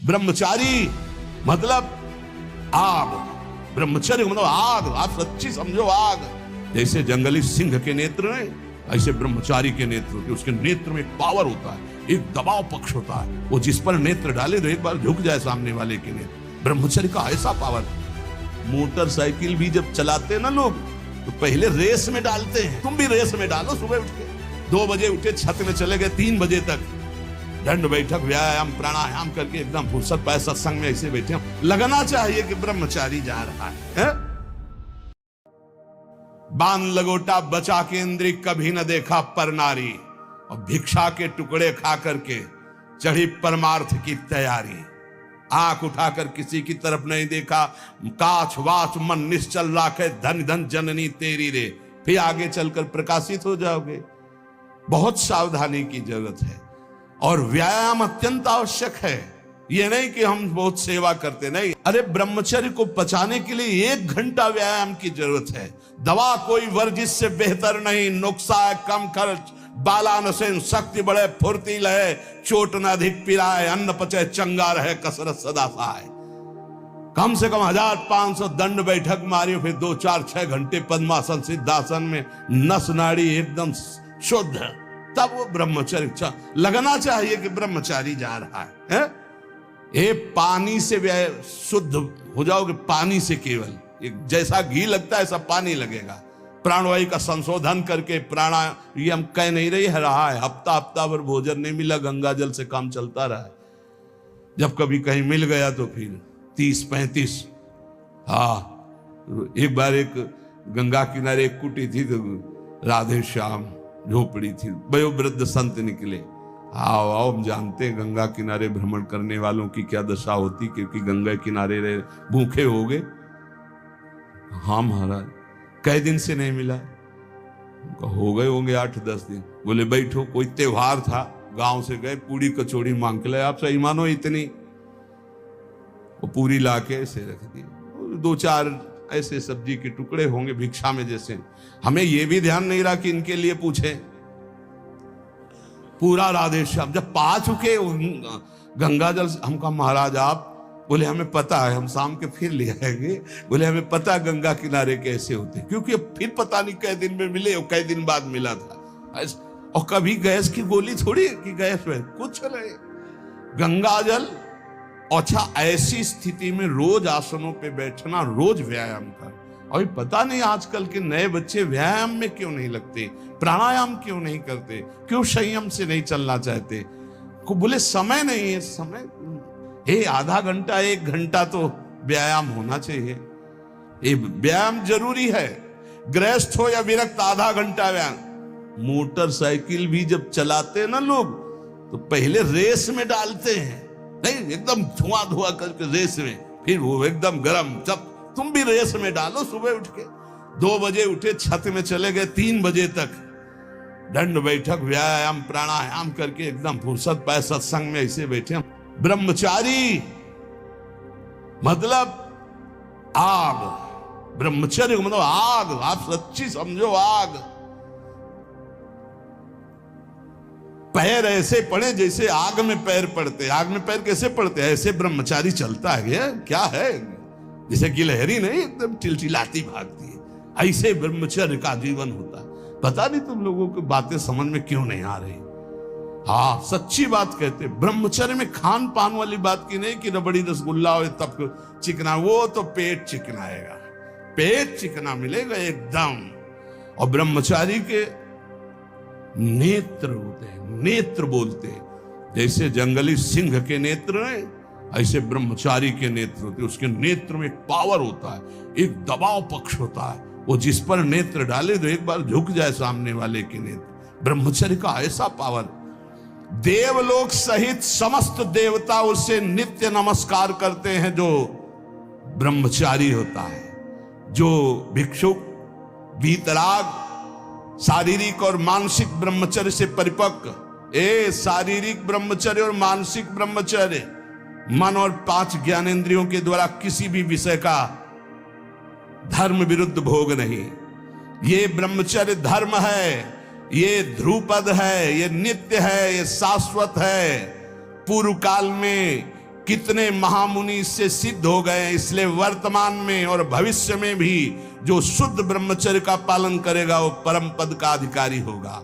ब्रह्मचारी मतलब आग, ब्रह्मचर्य मतलब आग, आप सच्ची समझो आग। जैसे जंगली सिंह के नेत्र हैं, ऐसे ब्रह्मचारी के नेत्र होते। उसके नेत्र में एक पावर होता है, एक दबाव पक्ष होता है। वो जिस पर नेत्र डाले तो एक बार झुक जाए सामने वाले के नेत्र। ब्रह्मचर्य का ऐसा पावर। मोटरसाइकिल भी जब चलाते हैं ना लोग, तो पहले रेस में डालते हैं। तुम भी रेस में डालो। सुबह उठ के 2 बजे उठे, छत में चले गए 3 बजे तक, दंड बैठक व्यायाम प्राणायाम करके एकदम फुर्सत पाए, सत्संग में ऐसे बैठे। लगना चाहिए कि ब्रह्मचारी जा रहा है? बांध लगोटा बचा के इंद्री, कभी न देखा पर नारी, और भिक्षा के टुकड़े खा करके चढ़ी परमार्थ की तैयारी। आंख उठाकर किसी की तरफ नहीं देखा, काछ वाच मन निश्चल राखे, धन धन जननी तेरी रे। फिर आगे चलकर प्रकाशित हो जाओगे। बहुत सावधानी की जरूरत है और व्यायाम अत्यंत आवश्यक है। ये नहीं कि हम बहुत सेवा करते, नहीं। अरे ब्रह्मचर्य को बचाने के लिए 1 घंटा व्यायाम की जरूरत है। दवा कोई वर्जिश से बेहतर नहीं, नुक्सा है कम खर्च, बालानसेन शक्ति बढ़े, फुर्ती लहे, चोट न अधिक पिराए, अन्न पचे चंगा रहे, कसरत सदा सहाय। कम से कम 1500 दंड बैठक मारी, फिर 2 4 6 घंटे पद्मासन सिद्धासन में नस नाड़ी एकदम शुद्ध, तब वो ब्रह्मचर्य लगना चाहिए कि ब्रह्मचारी जा रहा है। ये पानी से शुद्ध हो जाओगे, पानी से केवल। जैसा घी लगता है ऐसा पानी लगेगा। प्राणवायु का संशोधन करके प्राणायाम कह नहीं रहा है। हफ्ता भर भोजन नहीं मिला, गंगा जल से काम चलता रहा है। जब कभी कहीं मिल गया तो फिर 30-35। हाँ, एक बार एक गंगा किनारे एक कुटी थी, तो राधे श्याम झोपड़ी थी, वयोवृद्ध संत निकले। आओ आओ, हम जानते हैं गंगा किनारे भ्रमण करने वालों की क्या दशा होती, क्योंकि गंगा किनारे रहे भूखे हो गए। हाँ महाराज, कई दिन से नहीं मिला। हो गए होंगे 8-10 दिन। बोले बैठो, कोई त्योहार था, गांव से गए, पूरी कचौड़ी मांग के लाए। आप सही मानो इतनी, वो पूरी लाके ऐसे रख दी। 2-4 ऐसे सब्जी के टुकड़े होंगे भिक्षा में जैसे। हमें यह भी ध्यान नहीं रहा कि इनके लिए पूछे। पूरा राधे श्याम जब पा चुके गंगा जल, हम कहा महाराज आप, बोले हमें पता है, हम शाम के फिर ले आएंगे। बोले हमें पता गंगा किनारे कैसे होते, क्योंकि फिर पता नहीं कई दिन में मिले और कई दिन बाद मिला था। और कभी गैस की गोली थोड़ी कि गैस में कुछ नहीं, गंगा जल। अच्छा, ऐसी स्थिति में रोज आसनों पे बैठना, रोज व्यायाम कर। अभी पता नहीं आजकल के नए बच्चे व्यायाम में क्यों नहीं लगते, प्राणायाम क्यों नहीं करते, क्यों संयम से नहीं चलना चाहते। को बोले समय नहीं है। समय आधा घंटा 1 घंटा तो व्यायाम होना चाहिए। ये व्यायाम जरूरी है, गृहस्थ हो या विरक्त, आधा घंटा व्यायाम। मोटरसाइकिल भी जब चलाते हैं ना लोग, तो पहले रेस में डालते हैं, नहीं एकदम धुआं करके रेस में, फिर वो एकदम गरम। जब तुम भी रेस में डालो। सुबह उठ के 2 बजे उठे, छत में चले गए 3 बजे तक, दंड बैठक व्यायाम प्राणायाम करके एकदम फुर्सत पाए, सत्संग में ऐसे बैठे। ब्रह्मचारी मतलब आग, ब्रह्मचर्य मतलब आग, आप सच्ची समझो आग। पैर ऐसे पड़े जैसे आग में पैर पड़ते। आग में पैर कैसे पड़ते? ऐसे ब्रह्मचारी चलता है क्या है, जैसे गिलहरी नहीं एकदम चिलचिलाती भागती है, ऐसे ब्रह्मचर्य का जीवन होता है। पता नहीं तुम लोगों की बातें समझ में क्यों नहीं आ रही। हाँ, सच्ची बात कहते। ब्रह्मचर्य में खान पान वाली बात की नहीं कि रबड़ी रसगुल्ला हो तब चिकना, वो तो पेट चिकनाएगा, पेट चिकना मिलेगा एकदम। और ब्रह्मचारी के नेत्र होते हैं, नेत्र बोलते हैं। जैसे जंगली सिंह के नेत्र हैं, ऐसे ब्रह्मचारी के नेत्र होते हैं। उसके नेत्र में एक पावर होता है, एक दबाव पक्ष होता है। वो जिस पर नेत्र डाले तो एक बार झुक जाए सामने वाले के नेत्र। ब्रह्मचर्य का ऐसा पावर। देवलोक सहित समस्त देवता उससे नित्य नमस्कार करते हैं जो ब्रह्मचारी होता है। जो भिक्षुक वीतराग शारीरिक और मानसिक ब्रह्मचर्य से परिपक्व, शारीरिक ब्रह्मचर्य और मानसिक ब्रह्मचर्य, मन और 5 ज्ञानेंद्रियों के द्वारा किसी भी विषय का धर्म विरुद्ध भोग नहीं। ये ब्रह्मचर्य धर्म है, ये ध्रुपद है, ये नित्य है, ये शाश्वत है। पूर्व काल में कितने महामुनि इससे सिद्ध हो गए। इसलिए वर्तमान में और भविष्य में भी जो शुद्ध ब्रह्मचर्य का पालन करेगा वो परम पद का अधिकारी होगा।